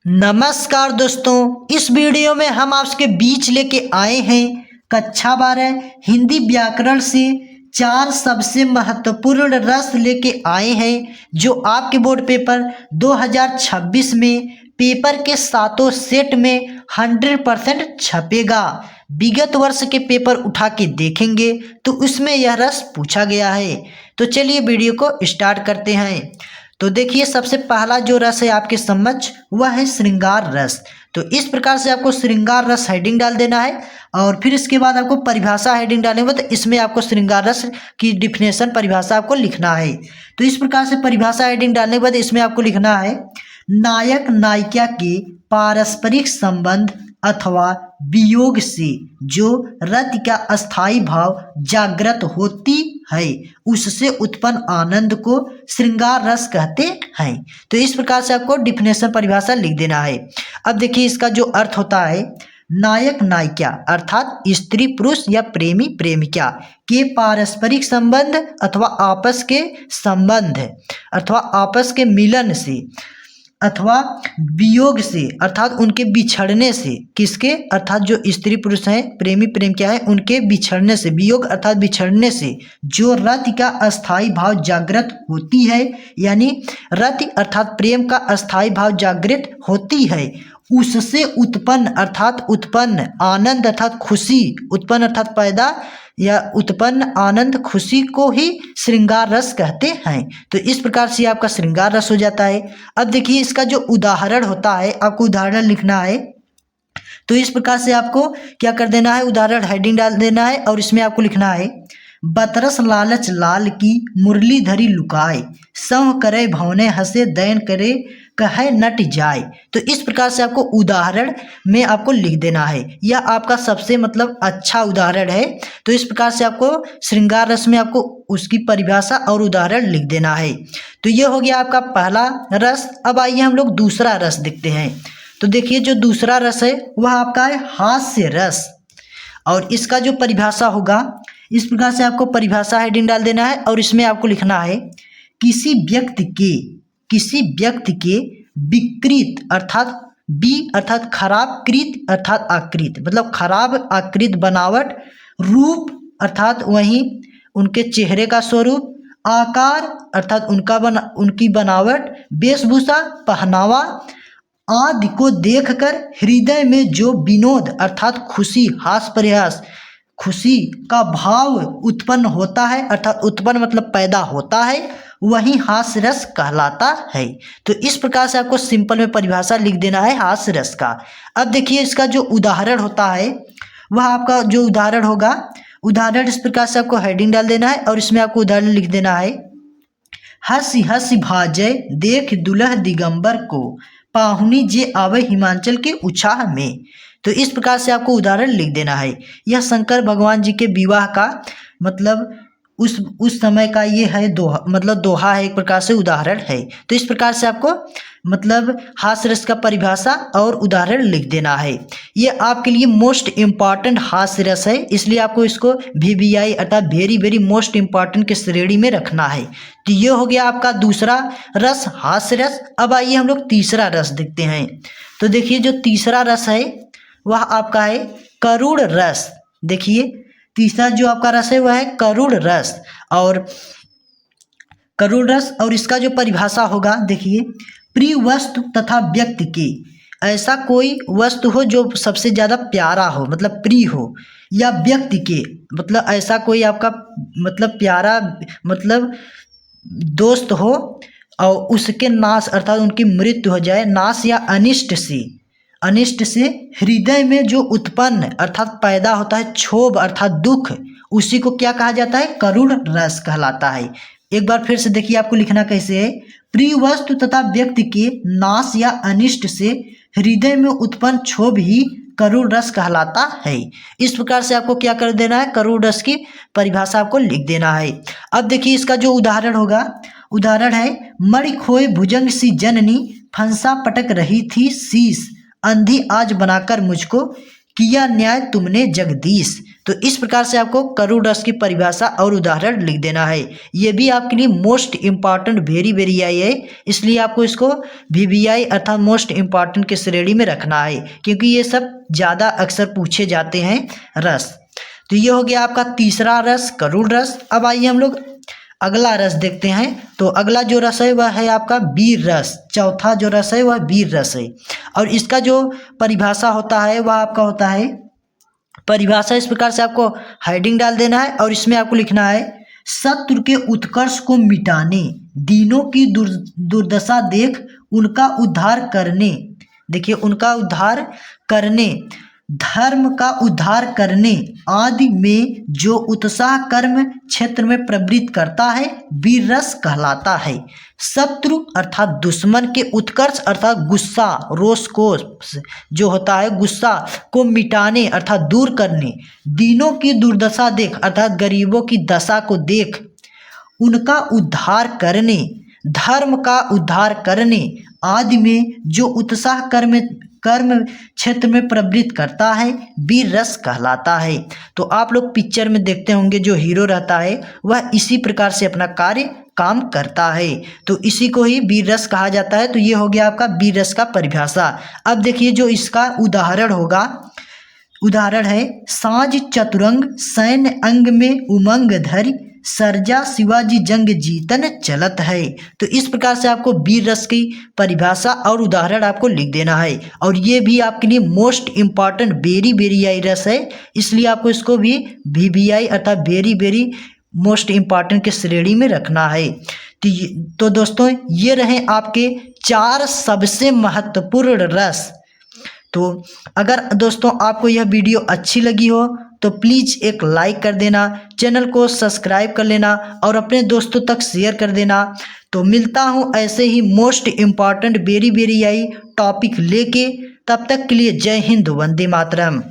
नमस्कार दोस्तों, इस वीडियो में हम आपके बीच लेके आए हैं कक्षा 12 हिंदी व्याकरण से 4 सबसे महत्वपूर्ण रस लेके आए हैं जो आपके बोर्ड पेपर 2026 में पेपर के सातों सेट में 100% छपेगा। विगत वर्ष के पेपर उठा के देखेंगे तो उसमें यह रस पूछा गया है। तो चलिए वीडियो को स्टार्ट करते हैं। तो देखिए, सबसे पहला जो रस है आपके समक्ष वह है श्रृंगार रस। तो इस प्रकार से आपको श्रृंगार रस हेडिंग डाल देना है और फिर इसके बाद आपको परिभाषा हेडिंग डालने में, तो इसमें आपको श्रृंगार रस की डिफिनेशन परिभाषा आपको लिखना है। तो इस प्रकार से परिभाषा हेडिंग डालने के बाद इसमें आपको लिखना है नायक नायिका के पारस्परिक संबंध अथवा वियोग से जो रति का अस्थाई भाव जागृत होती है उससे उत्पन्न आनंद को श्रृंगार रस कहते हैं। तो इस प्रकार से आपको डिफिनेशन परिभाषा लिख देना है। अब देखिए, इसका जो अर्थ होता है नायक नायिका अर्थात स्त्री पुरुष या प्रेमी प्रेमिका के पारस्परिक संबंध अथवा आपस के संबंध अथवा आपस के मिलन से अथवा वियोग से अर्थात उनके बिछड़ने से, किसके अर्थात जो स्त्री पुरुष हैं प्रेमी प्रेमिका है उनके बिछड़ने से, वियोग अर्थात बिछड़ने से जो रति का अस्थाई भाव जागृत होती है, यानी रति अर्थात प्रेम का अस्थाई भाव जागृत होती है उससे उत्पन्न अर्थात उत्पन्न आनंद अर्थात खुशी, उत्पन्न अर्थात पैदा या उत्पन्न आनंद खुशी को ही श्रृंगार रस कहते हैं। तो इस प्रकार से आपका श्रृंगार रस हो जाता है। अब देखिए, इसका जो उदाहरण होता है आपको उदाहरण लिखना है। तो इस प्रकार से आपको क्या कर देना है, उदाहरण हेडिंग डाल देना है और इसमें आपको लिखना है बतरस लालच लाल की मुरली धरी लुकाए सह करे भवने हंसे दैन करे कहे नट जाए। तो इस प्रकार से आपको उदाहरण में आपको लिख देना है। यह आपका सबसे अच्छा उदाहरण है। तो इस प्रकार से आपको श्रृंगार रस में आपको उसकी परिभाषा और उदाहरण लिख देना है। तो यह हो गया आपका पहला रस। अब आइए हम लोग दूसरा रस देखते हैं। तो देखिए, जो दूसरा रस है वह आपका है हास्य रस और इसका जो परिभाषा होगा इस प्रकार से आपको परिभाषा हेडिंग डाल देना है और इसमें आपको लिखना है किसी व्यक्ति के विकृत अर्थात अर्थात खराब कृत अर्थात आकृत मतलब खराब आकृत बनावट, रूप अर्थात वहीं उनके चेहरे का स्वरूप, आकार अर्थात उनकी बनावट, वेशभूषा पहनावा आदि को देखकर हृदय में जो विनोद अर्थात खुशी, हास परिहास, खुशी का भाव उत्पन्न होता है अर्थात उत्पन्न मतलब पैदा होता है, वही हास्य रस कहलाता है। तो इस प्रकार से आपको सिंपल में परिभाषा लिख देना है हास्य रस का। अब देखिए, इसका जो उदाहरण होता है वह आपका जो उदाहरण होगा, उदाहरण इस प्रकार से आपको हेडिंग डाल देना है और इसमें आपको उदाहरण लिख देना है हंसी हंसी भाजय देख दुल्ह दिगंबर को पाहुनी जे आवे हिमाचल के उछाह में। तो इस प्रकार से आपको उदाहरण लिख देना है। यह शंकर भगवान जी के विवाह का उस समय का ये है दोहा, दोहा है, एक प्रकार से उदाहरण है। तो इस प्रकार से आपको हास्य रस का परिभाषा और उदाहरण लिख देना है। ये आपके लिए मोस्ट इम्पॉर्टेंट हास्य रस है, इसलिए आपको इसको VVI अर्थात वेरी वेरी मोस्ट इम्पॉर्टेंट के श्रेणी में रखना है। तो ये हो गया आपका दूसरा रस हास्य रस। अब आइए हम लोग तीसरा रस देखते हैं। तो देखिए, जो तीसरा रस है वह आपका है करुण रस। देखिए, तीसरा जो आपका रस है वह है करुण रस और इसका जो परिभाषा होगा, देखिए प्रिय वस्तु तथा व्यक्ति के ऐसा कोई वस्तु हो जो सबसे ज़्यादा प्यारा हो प्रिय हो, या व्यक्ति के ऐसा कोई आपका प्यारा दोस्त हो और उसके नाश अर्थात उनकी मृत्यु हो जाए, नाश या अनिष्ट से हृदय में जो उत्पन्न अर्थात पैदा होता है क्षोभ अर्थात दुख, उसी को क्या कहा जाता है, करुण रस कहलाता है। एक बार फिर से देखिए, आपको लिखना कैसे है, प्रिय वस्तु तथा व्यक्ति के नाश या अनिष्ट से हृदय में उत्पन्न क्षोभ ही करुण रस कहलाता है। इस प्रकार से आपको क्या कर देना है, करुण रस की परिभाषा आपको लिख देना है। अब देखिए, इसका जो उदाहरण होगा, उदाहरण है मणि खोए भुजंग सी जननी फंसा पटक रही थी शीश अंधी आज बनाकर मुझको किया न्याय तुमने जगदीश। तो इस प्रकार से आपको करुण रस की परिभाषा और उदाहरण लिख देना है। ये भी आपके लिए मोस्ट इम्पॉर्टेंट वेरी वेरी आई है, इसलिए आपको इसको VVI अर्थात मोस्ट इम्पॉर्टेंट की श्रेणी में रखना है, क्योंकि ये सब ज़्यादा अक्सर पूछे जाते हैं रस। तो ये हो गया आपका तीसरा रस करुण रस। अब आइए हम लोग अगला रस देखते हैं। तो अगला जो रस है वह है आपका वीर रस। चौथा जो रस है वह वीर रस है, और इसका जो परिभाषा होता है वह आपका होता है, परिभाषा इस प्रकार से आपको हेडिंग डाल देना है और इसमें आपको लिखना है शत्रु के उत्कर्ष को मिटाने, दीनों की दुर्दशा देख उनका उद्धार करने, देखिए उनका उद्धार करने, धर्म का उद्धार करने आदि में जो उत्साह कर्म क्षेत्र में प्रवृत्त करता है वीर रस कहलाता है। शत्रु अर्थात दुश्मन के उत्कर्ष अर्थात गुस्सा, रोष को जो होता है गुस्सा को मिटाने अर्थात दूर करने, दीनों की दुर्दशा देख अर्थात गरीबों की दशा को देख उनका उद्धार करने, धर्म का उद्धार करने आदि में जो उत्साह कर्म क्षेत्र में प्रवृत्त करता है वीर रस कहलाता है। तो आप लोग पिक्चर में देखते होंगे जो हीरो रहता है वह इसी प्रकार से अपना कार्य काम करता है, तो इसी को ही वीर रस कहा जाता है। तो ये हो गया आपका वीर रस का परिभाषा। अब देखिए जो इसका उदाहरण होगा, उदाहरण है साज चतुरंग सैन्य अंग में उमंग धरि सरजा शिवाजी जंग जीतन चलत है। तो इस प्रकार से आपको वीर रस की परिभाषा और उदाहरण आपको लिख देना है, और ये भी आपके लिए मोस्ट इम्पॉर्टेंट वेरी वेरी आई रस है, इसलिए आपको इसको भी VVI अर्थात वेरी वेरी मोस्ट इम्पॉर्टेंट के श्रेणी में रखना है। तो दोस्तों ये रहे आपके 4 सबसे महत्वपूर्ण रस। तो अगर दोस्तों आपको यह वीडियो अच्छी लगी हो तो प्लीज़ एक लाइक कर देना, चैनल को सब्सक्राइब कर लेना और अपने दोस्तों तक शेयर कर देना। तो मिलता हूँ ऐसे ही most important very very I topic लेके, तब तक के लिए जय हिंद, वंदे मातरम।